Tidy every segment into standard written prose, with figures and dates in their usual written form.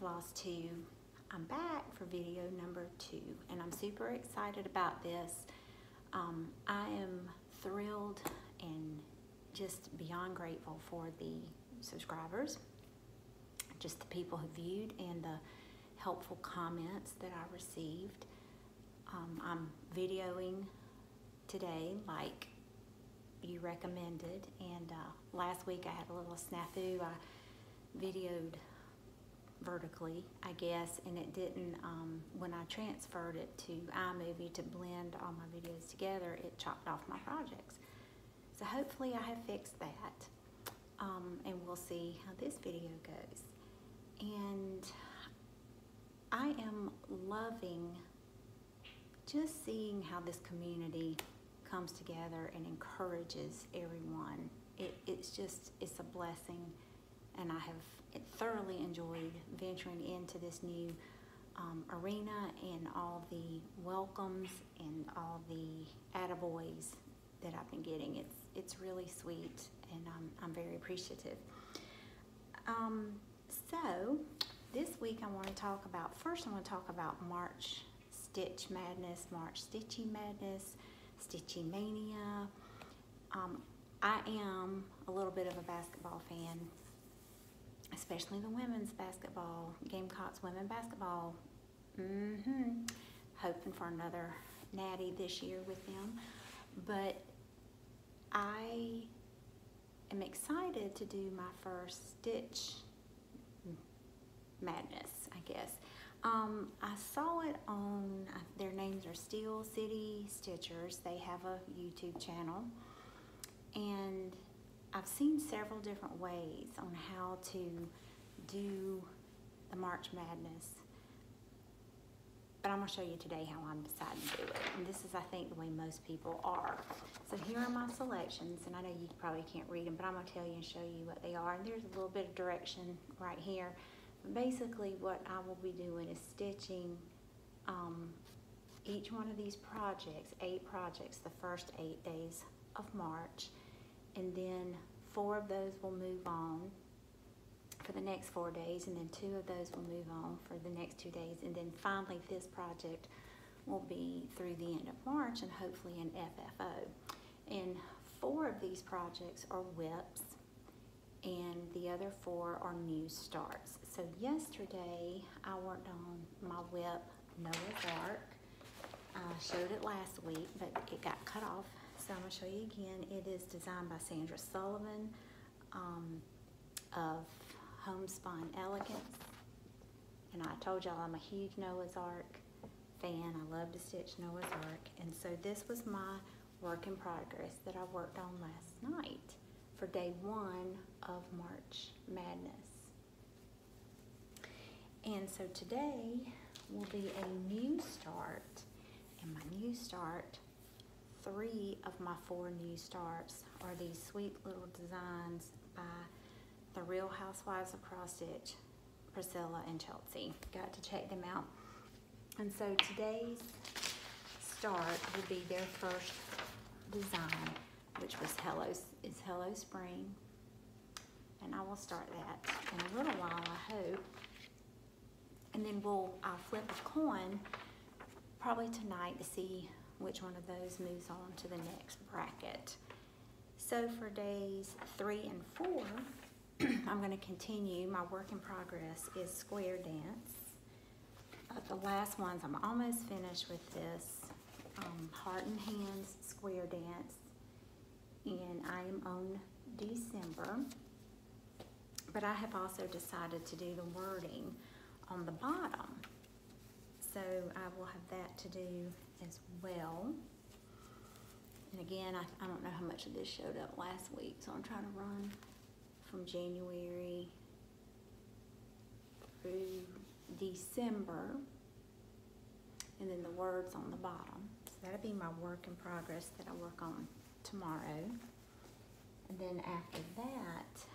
Flosstube. I'm back for video number 2 and I'm super excited about this. I am thrilled and just beyond grateful for the subscribers, just the people who viewed and the helpful comments that I received. I'm videoing today like you recommended, and last week I had a little snafu. I videoed vertically, I guess, and it didn't, when I transferred it to iMovie to blend all my videos together, it chopped off my projects. So hopefully I have fixed that, and we'll see how this video goes. And I am loving just seeing how this community comes together and encourages everyone. It's a blessing, and I have thoroughly enjoyed venturing into this new arena and all the welcomes and all the attaboys that I've been getting. It's really sweet, and I'm very appreciative. So this week I want to talk about, first I want to talk about March Stitch Madness, March Stitching Madness, Stitching Mania. I am a little bit of a basketball fan, especially the women's basketball, Gamecocks women basketball. Hoping for another natty this year with them. But I am excited to do my first Stitch Madness, I guess. I saw it on, their names are Steel City Stitchers. They have a YouTube channel, and I've seen several different ways on how to do the March Madness, but I'm going to show you today how I'm deciding to do it. And this is, I think, the way most people are. So here are my selections, and I know you probably can't read them, but I'm going to tell you and show you what they are. And there's a little bit of direction right here. But basically what I will be doing is stitching each one of these projects, 8 projects, the first 8 days of March, and then 4 of those will move on for the next 4 days, and then 2 of those will move on for the next 2 days, and then finally this project will be through the end of March and hopefully an FFO. And 4 of these projects are whips, and the other 4 are new starts. So yesterday I worked on my whip, Noah's Ark. I showed it last week, but it got cut off. So I'm going to show you again. It is designed by Sandra Sullivan of Homespun Elegance. And I told y'all I'm a huge Noah's Ark fan. I love to stitch Noah's Ark. And so this was my work in progress that I worked on last night for day 1 of March Madness. And so today will be a new start. And my new start, 3 of my 4 new starts are these sweet little designs by the Real Housewives of Cross Stitch, Priscilla and Chelsea. Got to check them out. And so today's start will be their first design, which was Hello Spring. And I will start that in a little while, I hope. And then I'll flip a coin probably tonight to see which one of those moves on to the next bracket. So for days 3 and 4, I'm going to continue. My work in progress is Square Dance. The last ones, I'm almost finished with this Heart and Hands Square Dance, and I am on December. But I have also decided to do the wording on the bottom. So I will have that to do as well. And again, I don't know how much of this showed up last week, so I'm trying to run from January through December, and then the words on the bottom. So that'll be my work in progress that I work on tomorrow. And then after that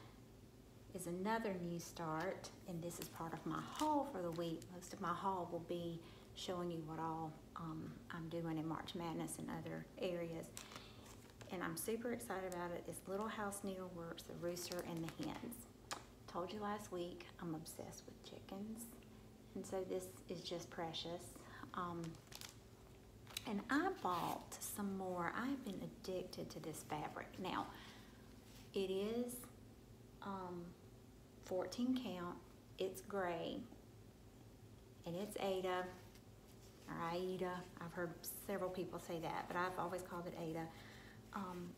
is another new start, and this is part of my haul for the week. Most of my haul will be showing you what all I'm doing in March Madness and other areas. And I'm super excited about it. It's Little House Needleworks, the Rooster and the Hens. Told you last week, I'm obsessed with chickens. chickens. And so this is just precious. And I bought some more. I've been addicted to this fabric. Now, it is 14 count. It's gray. And it's Ada, or Aida. I've heard several people say that, but I've always called it Ada.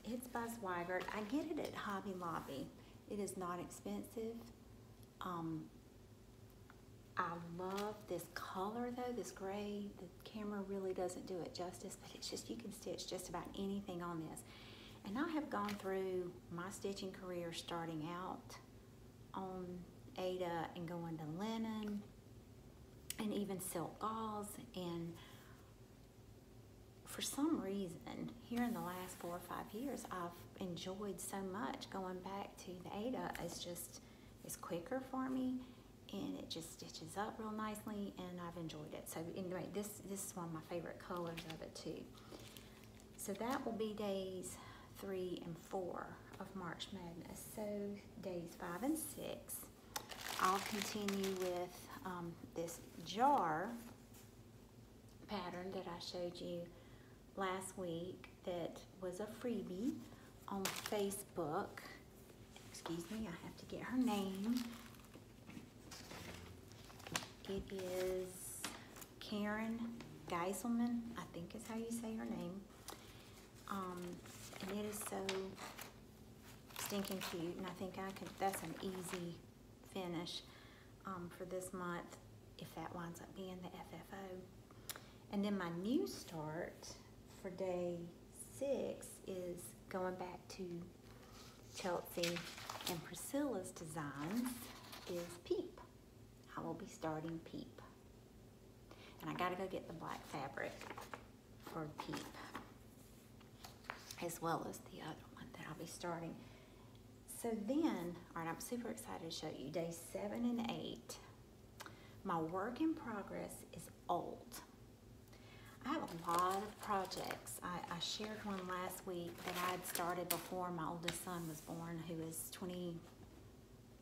It's by Swigert. I get it at Hobby Lobby. It is not expensive. I love this color though, this gray. The camera really doesn't do it justice, but it's just, you can stitch just about anything on this. And I have gone through my stitching career starting out on Ada and going to linen and even silk gauze, and for some reason here in the last 4 or 5 years I've enjoyed so much going back to the Ada. It's quicker for me, and it just stitches up real nicely, and I've enjoyed it. So anyway, this is one of my favorite colors of it too. So that will be days 3 and 4 of March Madness. So days 5 and 6, I'll continue with this jar pattern that I showed you last week that was a freebie on Facebook. Excuse me, I have to get her name. It is Karen Geiselman, I think is how you say her name. And it is so stinking cute, and I think that's an easy finish for this month, if that winds up being the FFO. And then my new start for day 6 is going back to Chelsea and Priscilla's designs, is Peep. I will be starting Peep. And I gotta go get the black fabric for Peep, as well as the other one that I'll be starting. So then, all right, I'm super excited to show you days 7 and 8. My work in progress is old. I have a lot of projects. I shared one last week that I had started before my oldest son was born, who is 20,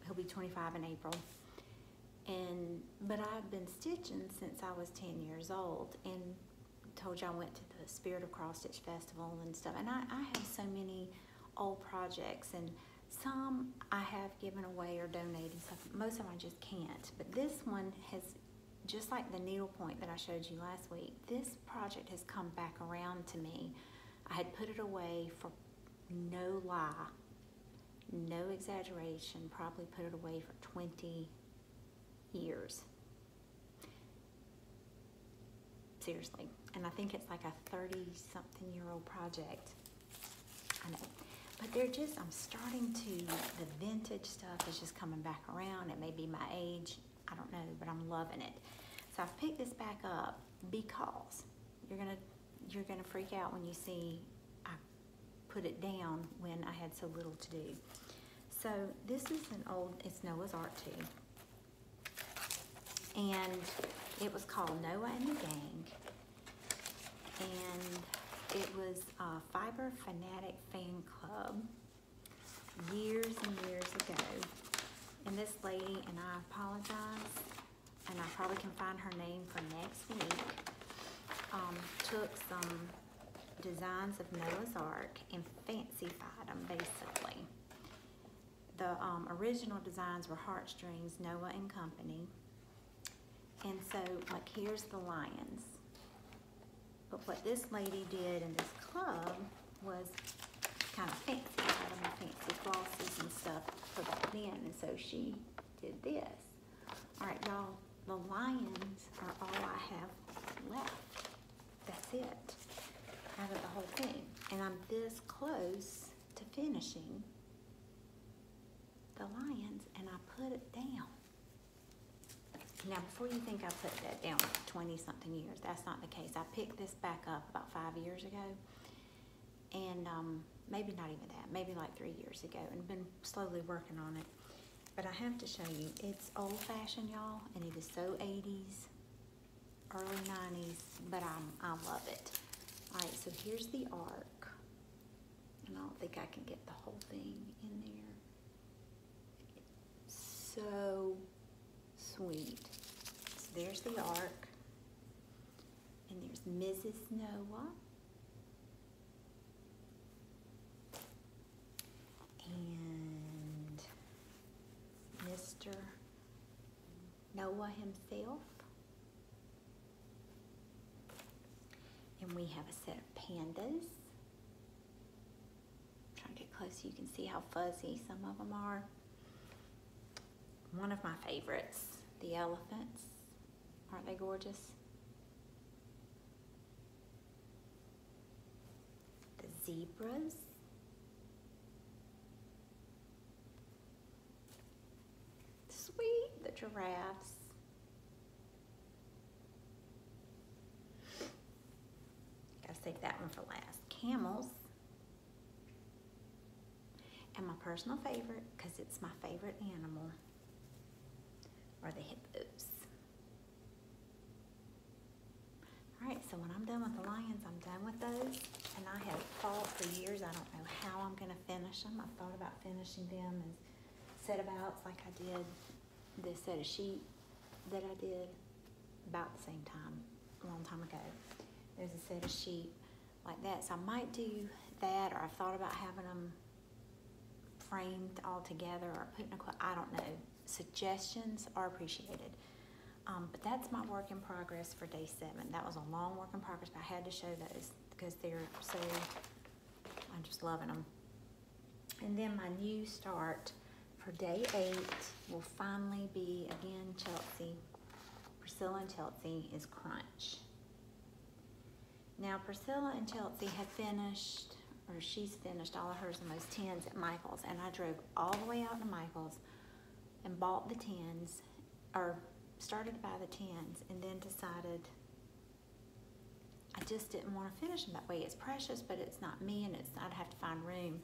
he'll be 25 in April. But I've been stitching since I was 10 years old, and told you I went to the Spirit of Cross Stitch Festival and stuff. And I have so many old projects, and some I have given away or donated stuff. Most of them I just can't. But this one has, just like the needlepoint that I showed you last week, this project has come back around to me. I had put it away for, no lie, no exaggeration, probably put it away for 20 years. Seriously. And I think it's like a 30-something-year-old project. I know. But they're just, I'm starting to, the vintage stuff is just coming back around. It may be my age, I don't know, but I'm loving it. So I've picked this back up because you're gonna freak out when you see I put it down when I had so little to do. So this is an old, it's Noah's Ark too. And it was called Noah and the Gang. And it was a Fiber Fanatic fan club years and years ago. And this lady, and I apologize, and I probably can find her name for next week, took some designs of Noah's Ark and fancified them, basically. The original designs were Heartstrings, Noah and Company. And so, like, here's the lions. But what this lady did in this club was kind of fancy, had them fancy glosses and stuff for back then, and so she did this. All right, y'all, the lions are all I have left. That's it, out of the whole thing. And I'm this close to finishing the lions, and I put it down. Now, before you think I put that down 20-something years, that's not the case. I picked this back up about 5 years ago, and maybe not even that, maybe like 3 years ago, and been slowly working on it. But I have to show you, it's old-fashioned, y'all, and it is so 80s, early 90s, but I love it. All right, so here's the arc, and I don't think I can get the whole thing in there. So sweet. So there's the ark. And there's Mrs. Noah. And Mr. Noah himself. And we have a set of pandas. Trying to get close so you can see how fuzzy some of them are. One of my favorites, the elephants. Aren't they gorgeous? The zebras. Sweet, the giraffes. Gotta save that one for last. Camels. And my personal favorite, because it's my favorite animal, are the hippos. All right, so when I'm done with the lions, I'm done with those. And I have thought for years, I don't know how I'm gonna finish them. I've thought about finishing them as set abouts like I did this set of sheep that I did about the same time, a long time ago. There's a set of sheep like that. So I might do that, or I've thought about having them framed all together or putting I don't know. Suggestions are appreciated. But that's my work in progress for day 7. That was a long work in progress, but I had to show those because they're so, I'm just loving them. And then my new start for day 8 will finally be, again, Chelsea. Priscilla and Chelsea is Crunch. Now, Priscilla and Chelsea have finished, or she's finished all of hers and those tins at Michael's, and I drove all the way out to Michael's and bought the tins, or started to buy the tins, and then decided I just didn't want to finish them that way. It's precious, but it's not me, and I'd have to find room.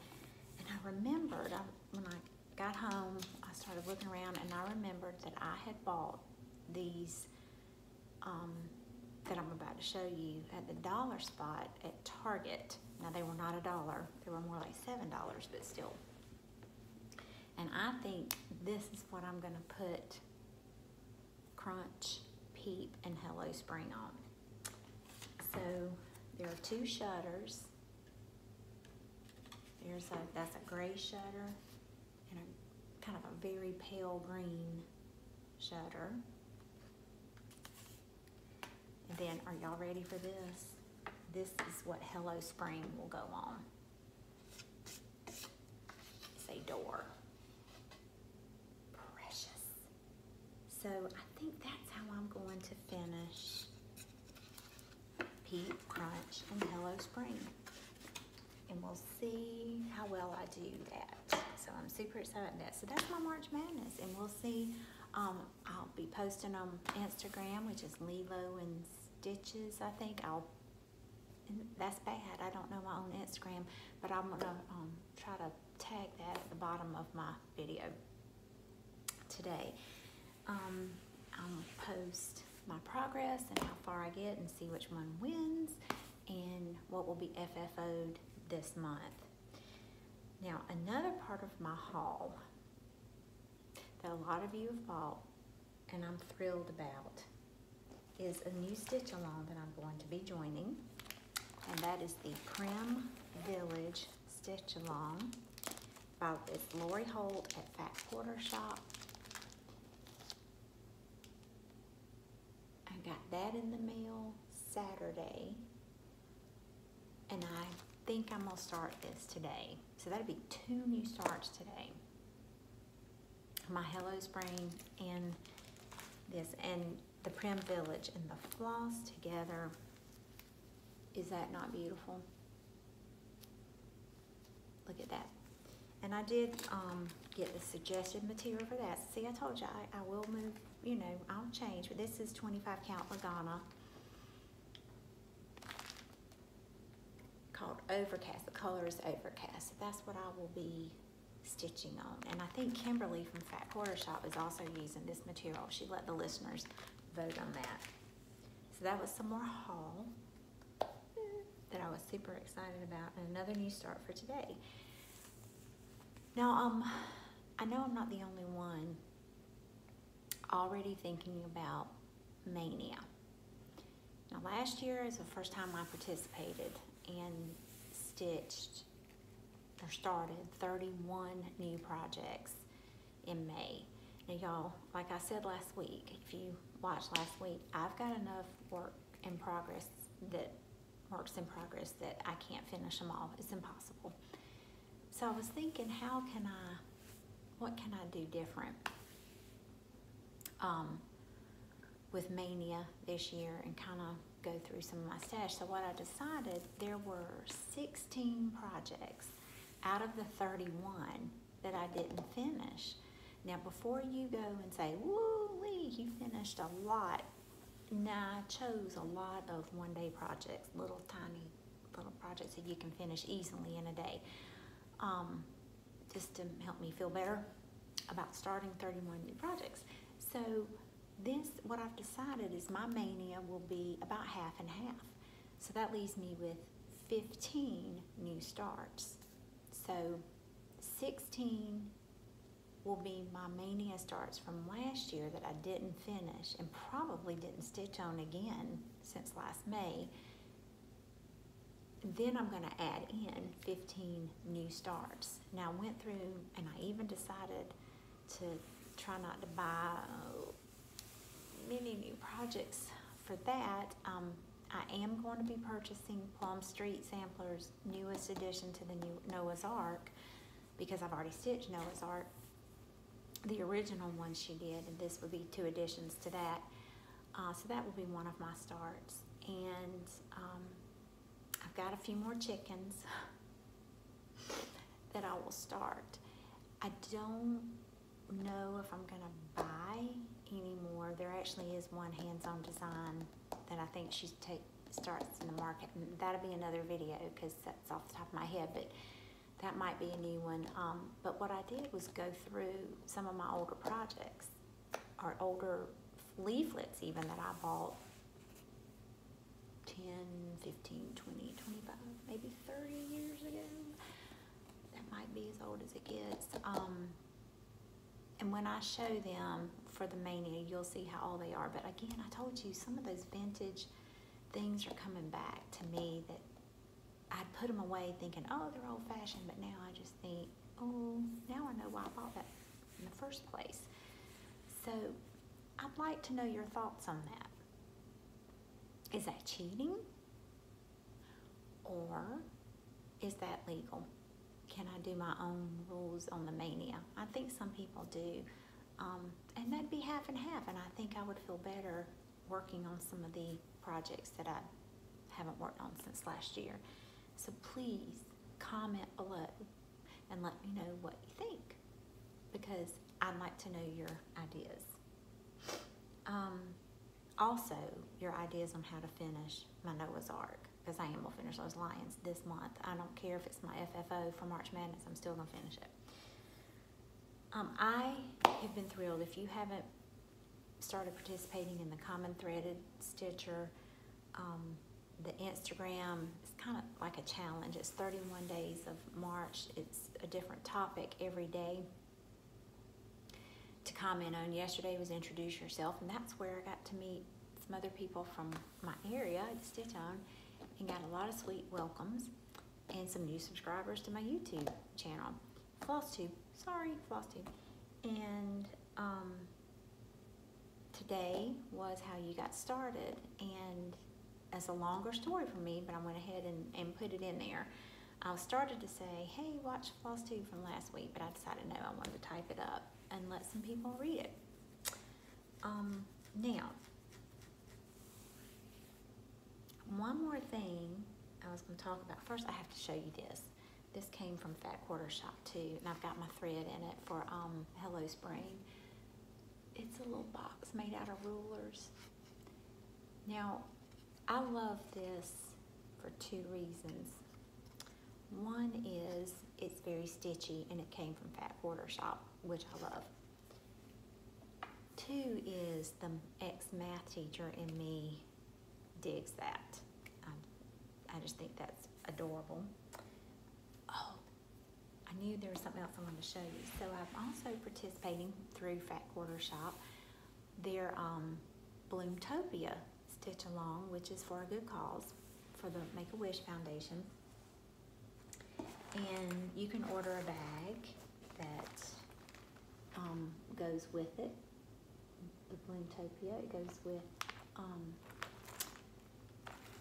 And I remembered, when I got home, I started looking around, and I remembered that I had bought these that I'm about to show you at the dollar spot at Target. Now, they were not $1. They were more like $7, but still. And I think this is what I'm going to put Crunch, Peep, and Hello Spring on. So there are 2 shutters. That's a gray shutter and a kind of a very pale green shutter. And then, are y'all ready for this? This is what Hello Spring will go on. It's a door. Precious. So I think that's how I'm going to finish Peep, Crunch, and Hello Spring. And we'll see how well I do that. So I'm super excited about that. So that's my March Madness, and we'll see. I'll be posting on Instagram, which is Lilo and Stitches, I think. That's bad. I don't know my own Instagram, but I'm gonna try to tag that at the bottom of my video today. I'll post my progress and how far I get and see which one wins and what will be FFO'd this month. Now, another part of my haul that a lot of you have bought and I'm thrilled about is a new stitch along that I'm going to be joining, and that is the Prim Village stitch along by this Lori Holt at Fat Quarter Shop. I got that in the mail Saturday, and I think I'm gonna start this today. So that'll be 2 new starts today. My Hello Spring and this, and the Prim Village and the floss together. Is that not beautiful? Look at that. And I did get the suggested material for that. See, I told you I will move, you know, I'll change, but this is 25 count Lagana called Overcast. The color is Overcast. So that's what I will be stitching on. And I think Kimberly from Fat Quarter Shop is also using this material. She let the listeners vote on that. So that was some more haul that I was super excited about, and another new start for today. Now, I know I'm not the only one already thinking about Mania. Now last year is the first time I participated and stitched or started 31 new projects in May. Now y'all, like I said last week, if you watched last week, I've got enough works in progress that I can't finish them all. It's impossible. So I was thinking, what can I do different with Mania this year, and kind of go through some of my stash. So what I decided, there were 16 projects out of the 31 that I didn't finish. Now before you go and say, woo-wee, you finished a lot. Now I chose a lot of one-day projects, little tiny little projects that you can finish easily in a day, just to help me feel better about starting 31 new projects. So what I've decided is my Mania will be about half and half. So that leaves me with 15 new starts. So 16 will be my Mania starts from last year that I didn't finish and probably didn't stitch on again since last May. Then I'm going to add in 15 new starts. Now I went through and I even decided to try not to buy many new projects for that. I am going to be purchasing Plum Street Sampler's newest addition to the new Noah's Ark, because I've already stitched Noah's Ark, the original one she did, and this would be 2 additions to that. So that will be one of my starts. And I've got a few more chickens that I will start. I don't know if I'm gonna buy anymore. There actually is one hands-on design that I think she starts in the market, and that'll be another video because that's off the top of my head, but that might be a new one. But what I did was go through some of my older projects, or older leaflets even, that I bought 10, 15, 20, 25, maybe 30 years ago. That might be as old as it gets. And when I show them for the Mania, you'll see how old they are. But again, I told you, some of those vintage things are coming back to me that I'd put them away thinking, oh, they're old fashioned, but now I just think, oh, now I know why I bought that in the first place. So I'd like to know your thoughts on that. Is that cheating? Or is that legal? Can I do my own rules on the Mania? I think some people do. And that'd be half and half, and I think I would feel better working on some of the projects that I haven't worked on since last year. So please comment below and let me know what you think, because I'd like to know your ideas. Also, your ideas on how to finish my Noah's Ark, because I am going to finish those lions this month. I don't care if it's my FFO for March Madness, I'm still going to finish it. I have been thrilled. If you haven't started participating in the Common Threaded Stitcher, the Instagram, it's kind of like a challenge. It's 31 days of March. It's a different topic every day to comment on. Yesterday was Introduce Yourself, and that's where I got to meet some other people from my area to stitch on, and got a lot of sweet welcomes and some new subscribers to my YouTube channel, Flosstube. Sorry, Flosstube. And today was how you got started, and as a longer story for me, but I went ahead and put it in there. I started to say, hey, watch Flosstube from last week, but I decided no, I wanted to type it up and let some people read it. Now, one more thing I was going to talk about. First, I have to show you this. This came from Fat Quarter Shop too, and I've got my thread in it for Hello Spring. It's a little box made out of rulers. Now, I love this for 2 reasons. One is it's very stitchy, and it came from Fat Quarter Shop, which I love. 2 is the ex-math teacher in me digs that. I just think that's adorable. Oh, I knew there was something else I wanted to show you. So I'm also participating through Fat Quarter Shop their Bloomtopia stitch along, which is for a good cause, for the Make-A-Wish Foundation. And you can order a bag that goes with it, the Bloomtopia. It goes with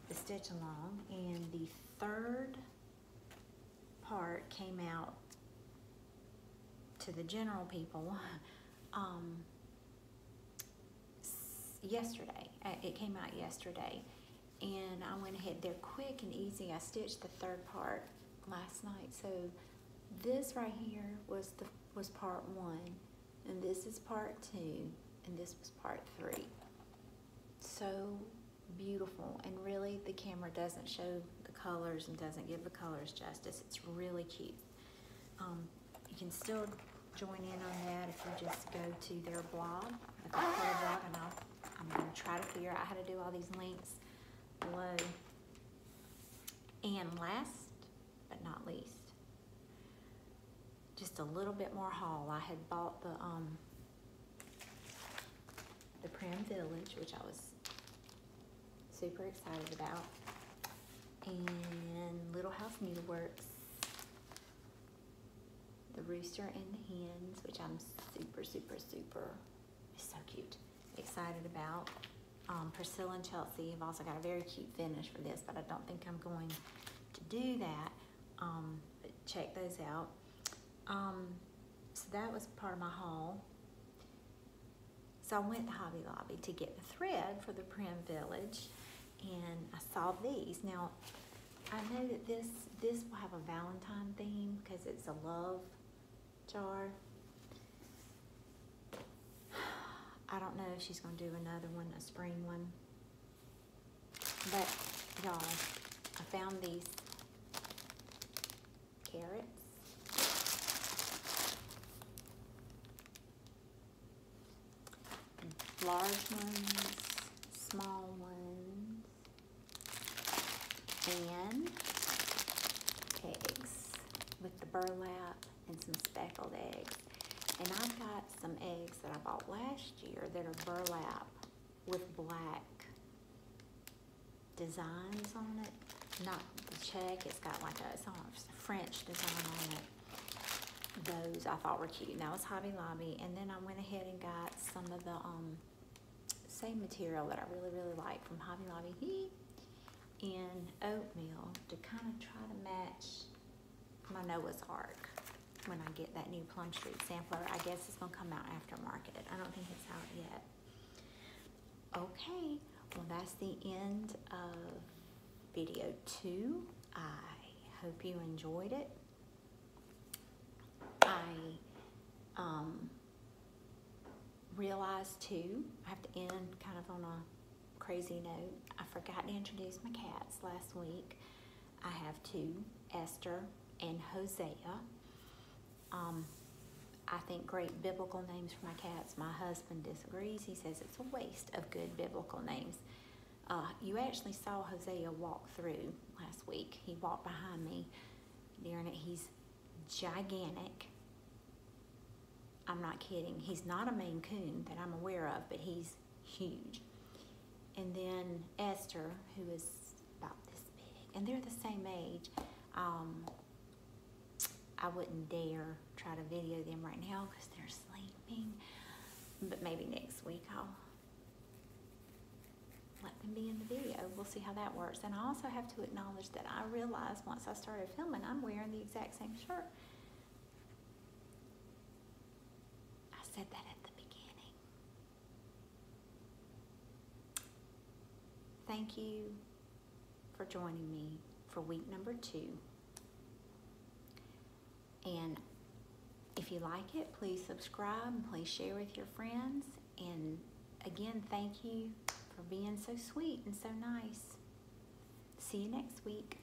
the stitch along, and the third part came out to the general people yesterday. It came out yesterday, and I went ahead. They're quick and easy. I stitched the third part last night. So this right here was part 1, and this is part 2, and this was part 3. So beautiful, and really the camera doesn't show the colors and doesn't give the colors justice. It's really cute. You can still join in on that if you just go to their blog, the color blog, and I'm going to try to figure out how to do all these links below. And last but not least, just a little bit more haul. I had bought the Prim Village, which I was super excited about, and Little House Needleworks, the Rooster and the Hens, which I'm super, it's so cute, excited about. Priscilla and Chelsea have also got a very cute finish for this, but I don't think I'm going to do that. But check those out. So that was part of my haul. So I went to Hobby Lobby to get the thread for the Prim Village, and I saw these. Now, I know that this will have a Valentine theme because it's a love jar. I don't know if she's going to do another one, a spring one. But, y'all, I found these carrots. Large ones, small ones, and eggs with the burlap and some speckled eggs. And I've got some eggs that I bought last year that are burlap with black designs on it. Not the check, it's got like it's a French design on it. Those I thought were cute. And that was Hobby Lobby. And then I went ahead and got some of the same material that I really like from Hobby Lobby in oatmeal to kind of try to match my Noah's Ark when I get that new Plum Street sampler. I guess it's going to come out aftermarket. I don't think it's out yet. Okay, well that's the end of video 2. I hope you enjoyed it. I realized too, I have to end kind of on a crazy note. I forgot to introduce my cats last week. I have 2, Esther and Hosea. I think great biblical names for my cats. My husband disagrees. He says it's a waste of good biblical names. You actually saw Hosea walk through last week. He walked behind me during it. He's gigantic. I'm not kidding. He's not a Maine Coon that I'm aware of, but he's huge. And then Esther, who is about this big, and they're the same age. I wouldn't dare try to video them right now because they're sleeping, but maybe next week I'll let them be in the video. We'll see how that works. And I also have to acknowledge that I realized once I started filming, I'm wearing the exact same shirt. I said that at the beginning. Thank you for joining me for week number 2. And if you like it, please subscribe and please share with your friends. And again, thank you for being so sweet and so nice. See you next week.